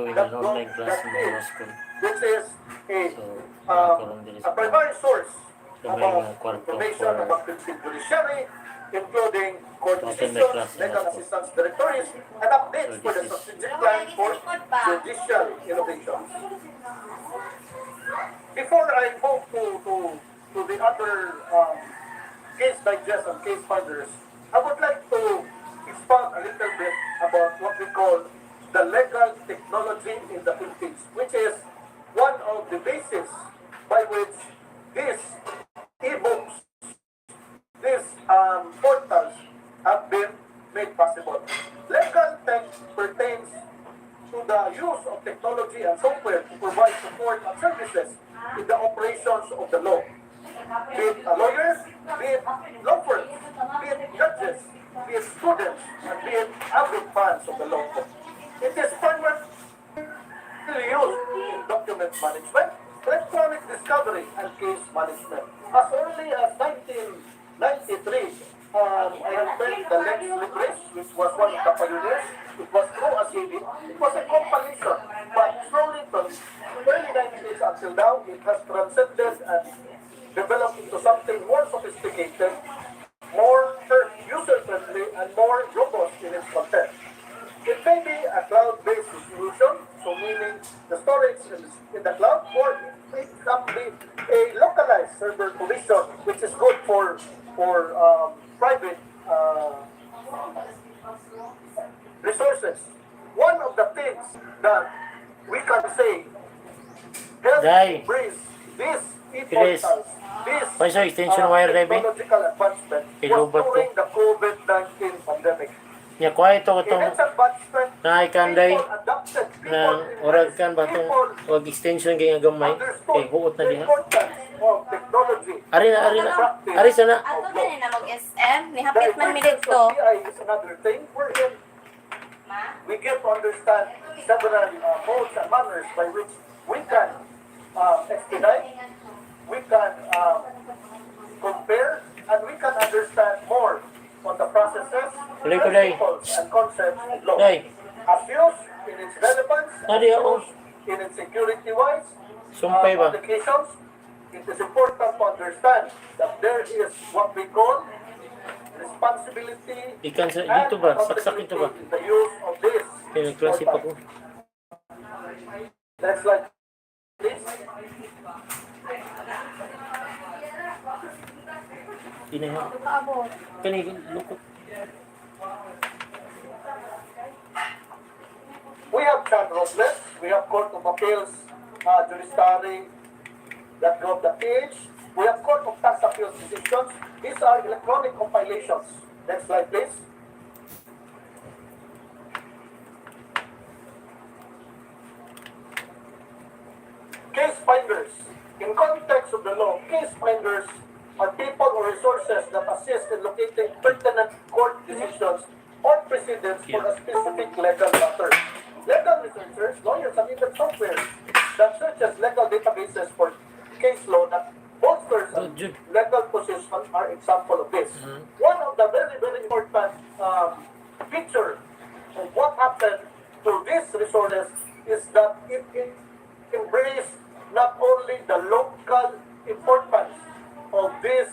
gawin that ng law online class that ng mga is, school. which is So, nakaroon din a sa primary source So, may about mga kwarto information for about the judiciary, including court to attend my decisions, class in legal Hotspot. assistance directories, and updates So, for the this is strategic plan for judicial innovations. Before I move to the other case digest and case finders, I would like to expand a little bit about what we call the legal technology in the Philippines, which is one of the basis by which these e-books, these portals have been made possible. Legal tech pertains to the use of technology and software to provide support and services in the operations of the law. Be it lawyers, be it law firms, be it judges, be it students, and be it avid fans of the law. It is primarily used in document management, electronic discovery, and case management. As early as 1993, I have read the Lex Libris, which was one of the pioneers. It was through a CD. It was a compilation, but slowly from early 90s until now, it has transcended and developed into something more sophisticated, more user-friendly, and more robust in its content. It may be a cloud-based solution, so meaning the storage in the cloud, or it can be a localized server provision, which is good for private resources. One of the things that we can say help Dai. embrace these Chris. e-portals, these Why so extension wire, Rebe? technological advancement was Ilubat ko. during the COVID-19 pandemic. Nya, kuha ito In itong its advancement, naikanday people adopted, na people orag embraced, kan ba itong people wag extension kaya gamay kay understood huot na the diha. importance of technology. Ari na. Ari sana. Ato din na mag-SM, The nihapit man mi emergence dito. of AI is another thing wherein we get to understand several modes and manners by which we can expedite, we can compare, and we can understand more on the processes, Tuloy ko, Day. principles, and concepts of law. Day. As used in its relevance, as Nadi ako. used in its security-wise Sumpay ba? applications, it is important to understand that there is what we call responsibility Ikan sa and dito ba? Saksak ito ba? accountability in the use of this. Kaya nagklase pa ko. Next slide, please. Inaha. Paabot. Kani lukot. We have Chan Robles, we have Court of Appeals, judiciary.gov.ph, we have Court of Tax Appeals decisions. These are electronic compilations. Next slide, please. Case finders. In context of the law, case finders are people or resources that assist in locating pertinent court decisions or precedents for a specific legal matter. Legal researchers, lawyers, and even software that searches legal databases for case law that bolsters a legal position are example of this. One of the very, very important feature of what happened to these resources is that it embraces not only the local importance of this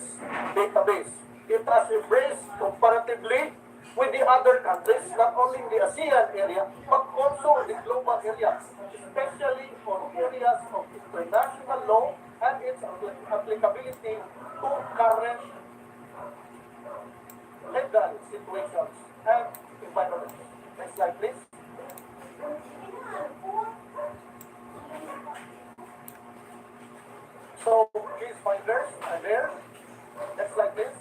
database, it has embraced comparatively with the other countries, not only in the ASEAN area, but also the global area, especially on areas of international law and its applicability to current legal situations and environments. Next slide, please. So, case finders are there. Next slide, please.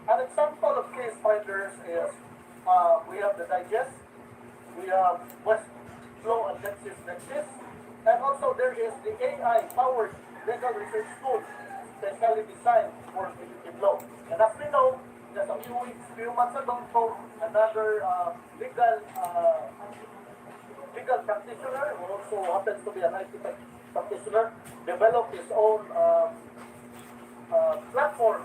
An example of case finders is we have the digest, we have Westlaw and LexisNexis, and also there is the AI-powered legal research tool specially designed for Philippine law. And as we know, just a few months ago, another legal practitioner who also happens to be an IT practitioner developed his own platform,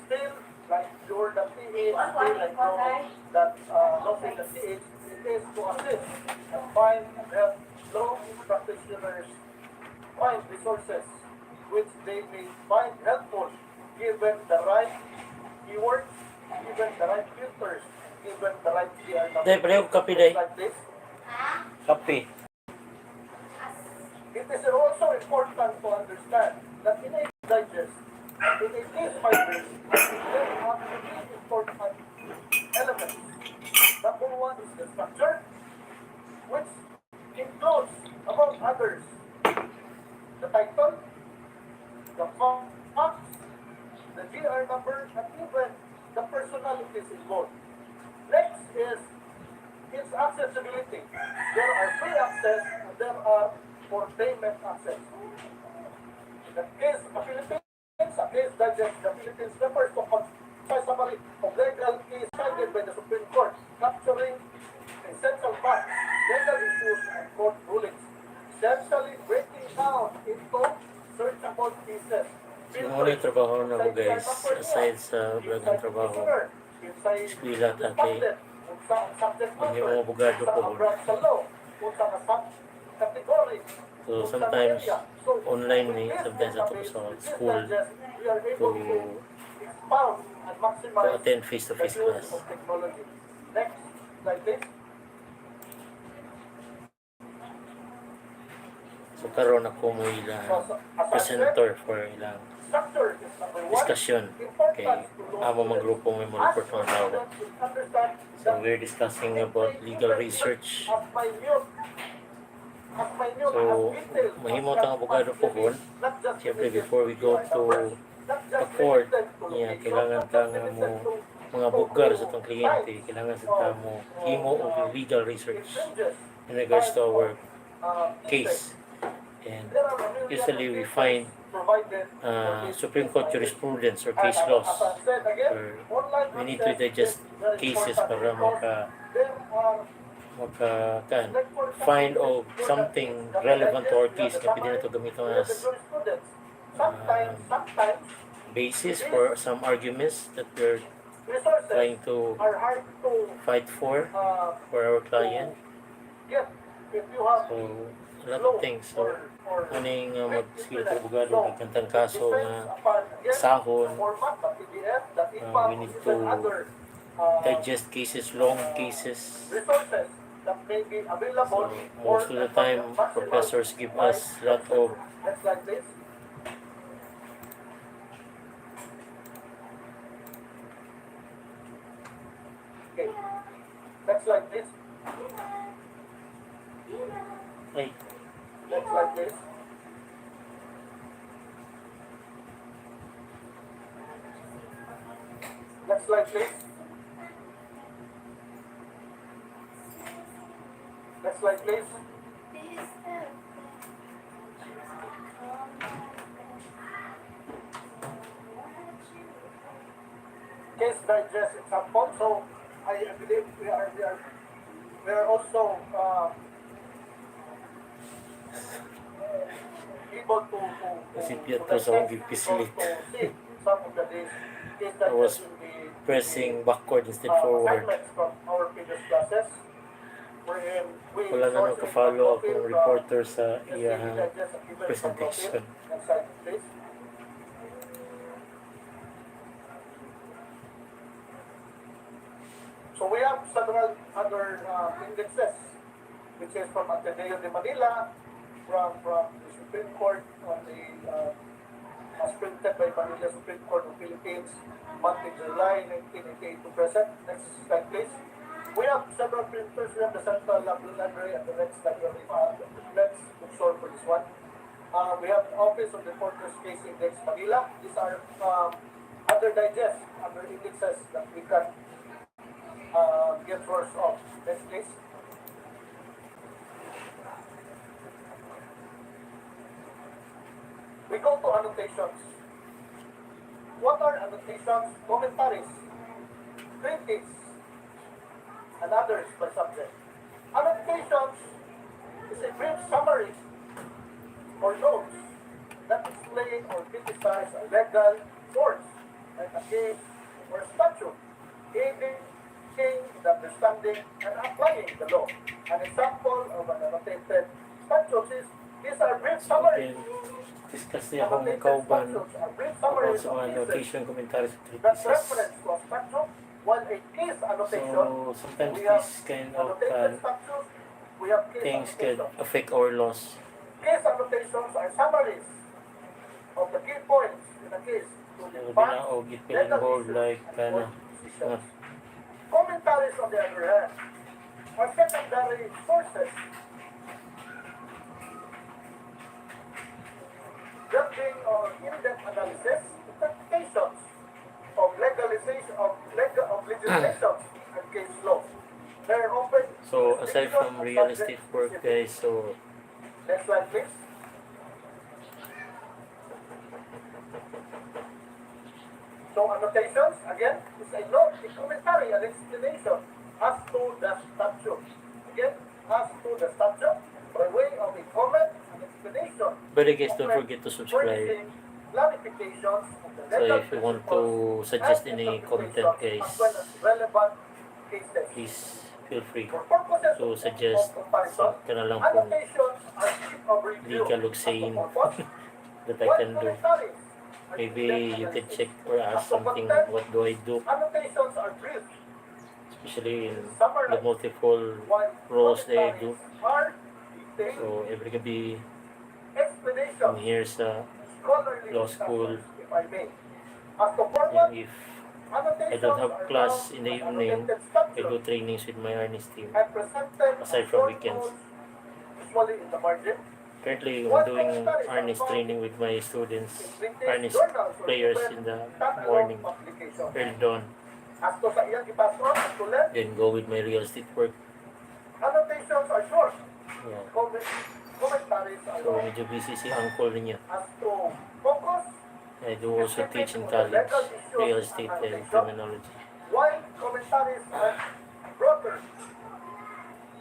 still like your the PH, they like know that lawful the PH, it is to assist and find and help law practitioners find resources which they may find helpful given the right keywords, given the right filters, given the right GR Day, number. pareho kape day. Like this, Kape. it is also important to understand that in a digest, in a case finders, there are three important elements. Number one is the structure, which includes, among others, the title, the facts, the GR number, and even the personalities involved. Next is its accessibility. There are free access and there are for payment access. In the case of the Philippines, a case digest the Philippines refers to a summary of legal case cited by the Supreme Court, capturing essential facts, legal issues, and court rulings, essentially breaking down into searchable cases. Yung muna yung trabaho na ko guys, aside sa bagang trabaho, eskwela tatay, yung mga abogado po. So sometimes online me, sometimes ako sa school to attend face-to-face class. Next, like this. So karon ako mo ilang presenter for ilang Structure is number one. discussion kay amo mga grupo may mo report mga tao. So we're discussing about legal research. So mahimo tang abogado po hon. Siyempre before we go to the court, kailangan kang mo mga bugar sa itong kliyente, kailangan sa mo himo og legal research in regards to our case. And usually we find Supreme Court jurisprudence or case laws where we need to digest cases para find of something relevant to our case na pwede na ito gamitin as basis for some arguments that we're trying to fight for our client. So a lot of things. So ano yung mag-skill sa abogado, nagkantang kaso na sahon, we need to digest cases, long cases. So most of the time, professors give us a lot of Next like this. ay, Next like this. Next slide, please. Next slide, please. Case digest example. So I believe we are also able to Nasipyat ko sa akong gipislip. some of the case I was digest in the pressing backward instead forward. assignments from our previous classes. Wherein we Wala na source nagka-follow and akong profit, reporter sa SAP iyang digest and given presentation. from next slide, please. So we have several other indexes, which is from Ateneo de Manila, from the Supreme Court on the as printed by Manila Supreme Court of Philippines, month in July 1988 to present. Next slide, please. We have several printers. We have the Central Library and the Rex Library. Let's bookstore for this one. We have the Office of the Reporters Case Index Manila. These are other digests, other indexes that we can get source of. Next, please. We go to annotations. What are annotations? Commentaries, critiques, and others per subject. Annotations is a brief summary or notes that explain or criticize a legal source, like a case, or statute, aiding in the understanding and applying the law. An example of an annotated statute is these are brief So summaries. again, discuss niya kung Annotated kauban statutes are brief about summaries sa of mga cases notation commentaries sa that treatises. reference to a statute, while a case annotation, So sometimes we have this kind of annotated statutes, we have case things could annotations. affect our laws. Case annotations are summaries of the key points in a case to the So facts, binaog it legal involved issues, like and kana court decisions. Commentaries, on the other hand, are secondary sources judging on in-depth analysis, interpretations of legislation and case law. They're often So aside from restrictions real and estate subject work specific. guys, so Next slide, please. So annotations, again, is a note, a commentary, an explanation as to the statute. Again, as to the statute, by way of a comment and explanation. but I guys don't forget to subscribe. Furnishing clarifications of the So legal if you want principles to suggest and any content interpretations, guys, as well as relevant cases. please feel free For purposes to of suggest comparison, sa ka na lang kung annotations are sheet of review legal as to saying purpose, that I while can do. commentaries are Maybe in-depth you could analysis. check or As ask to something, content, what do I do, annotations are brief, especially in the summarized, multiple while roles that I do. commentaries are detailed So every gabi I'm explanations, here sa scholarly law school, discussions, if I may. As to and format, if I annotations don't have are class found in the as evening, annotated I structure do trainings with my Ernest team, and presented aside as from short weekends. notes, usually in the margin. Currently, While I'm doing commentaries are Ernest found training with my students, in printed Ernest journals or players even in the standalone morning, publications. early dawn, As to sa iyang gipasron, as to length, then go with my real estate work. annotations are short. Yeah. Commentaries are So long. medyo busy si uncle niya. As to focus, I do also teach in college, real estate and criminology. while commentaries are broader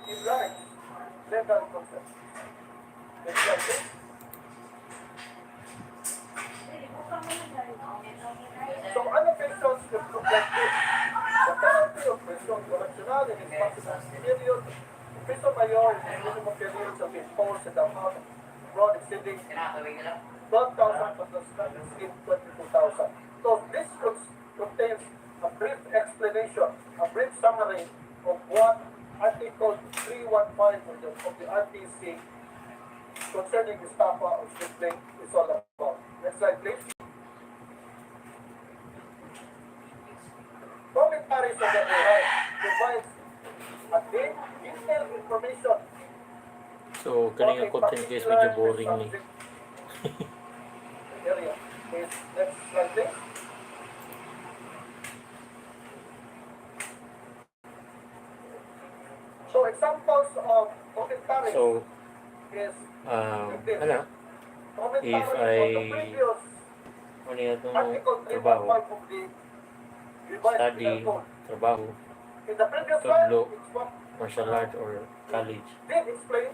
in large legal concepts. Next slide, please. So annotations could look like this. The penalty of prison correctional in its maximum period, prison mayor in its minimum period shall be imposed in the amount of fraud exceeding 12,000 but does not exceed 22,000. So this contains a brief explanation, a brief summary of what Article 315 of the RTC concerning estafa or stifling is all about. Next slide, please. Commentaries on the other hand provides a detailed information So, kanina content guys, medyo boring ni. area. Please, next slide, please. So examples of commentaries So, is ano, commentary if on the I- previous ano yan itong Article trabaho, 315 of the revised study, penal code. trabaho, In the previous slide, Tablo. it's what martial art or college, did explain,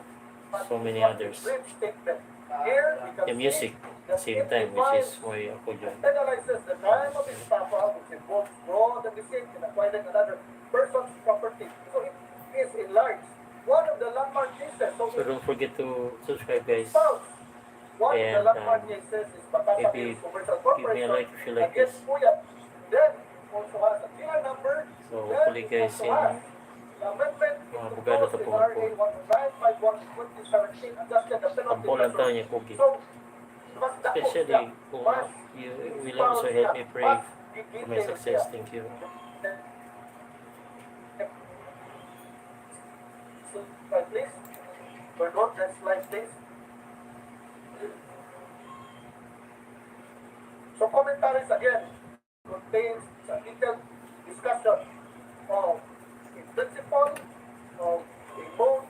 but so many it's others. a brief statement. Here we can The music, see that same it time, which is defines why ako dyan. penalizes the crime of estafa, which involves fraud and deceit in acquiring another person's property. So it is enlarged. One of the landmark cases, so So don't forget to subscribe guys. spouse. One of the And, landmark cases is Batasa maybe Hills Commercial give me a Corporation like if you like against this. Puyat. Then also has a clear number. So Then hopefully it guys, also in has the amendment mga introduced abogado in tapuhan RA po. 109/2017 adjusted the penalty Ampulan tayo measure. niya pogi. So, mas dako Especially siya. kung Mas you will also help me pray mas for my detailed success. siya. Thank you. Slide, please. We're good. Next slide, please. So commentaries again contains a detailed discussion of a principle, of a mode,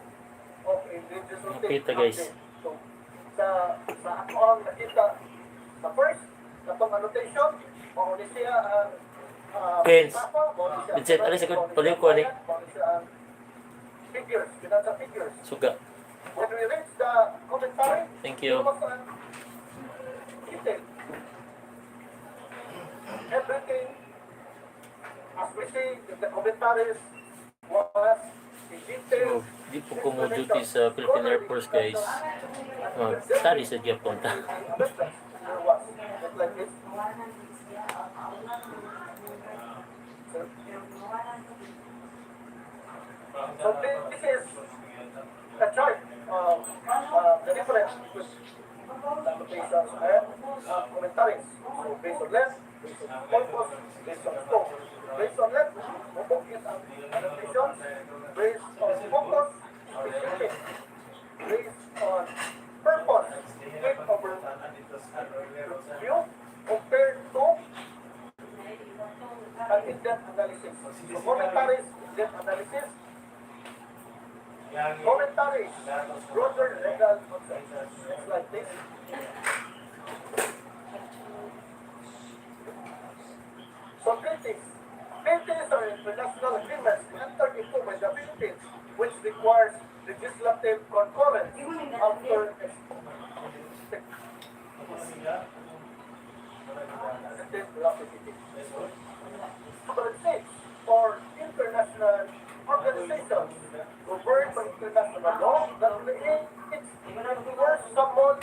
of a legislative Nakita, guys. action. So sa ako ang nakita sa first, katong annotation, mauni siya ang Pens. mauni siya ang Vincent, alis ako, mauni siya paliw ang ko, ani. bayan, mauni siya ang figures, financial figures. Suga. When we reach the commentary, Thank you. there was a detail. Everything as we see in the commentaries, was a detailed So, di po ko mo duty sa Philippine Air Force, guys. Mag-study sa Japan ta. amendments there was. Just like this. So this is a chart of the difference between applications and commentaries. So based on length, based on purpose, based on scope. Based on length, focus is adaptations. Based on focus, specific. Based on purpose, split over view compared to an in-depth analysis. So commentaries, in-depth analysis. Commentaries, broader legal concepts. It's like this. So treaties. Treaties are international agreements entered into by the Philippines, which requires legislative concurrence after Number 6, for international organizations governed by international law that creates enforce someone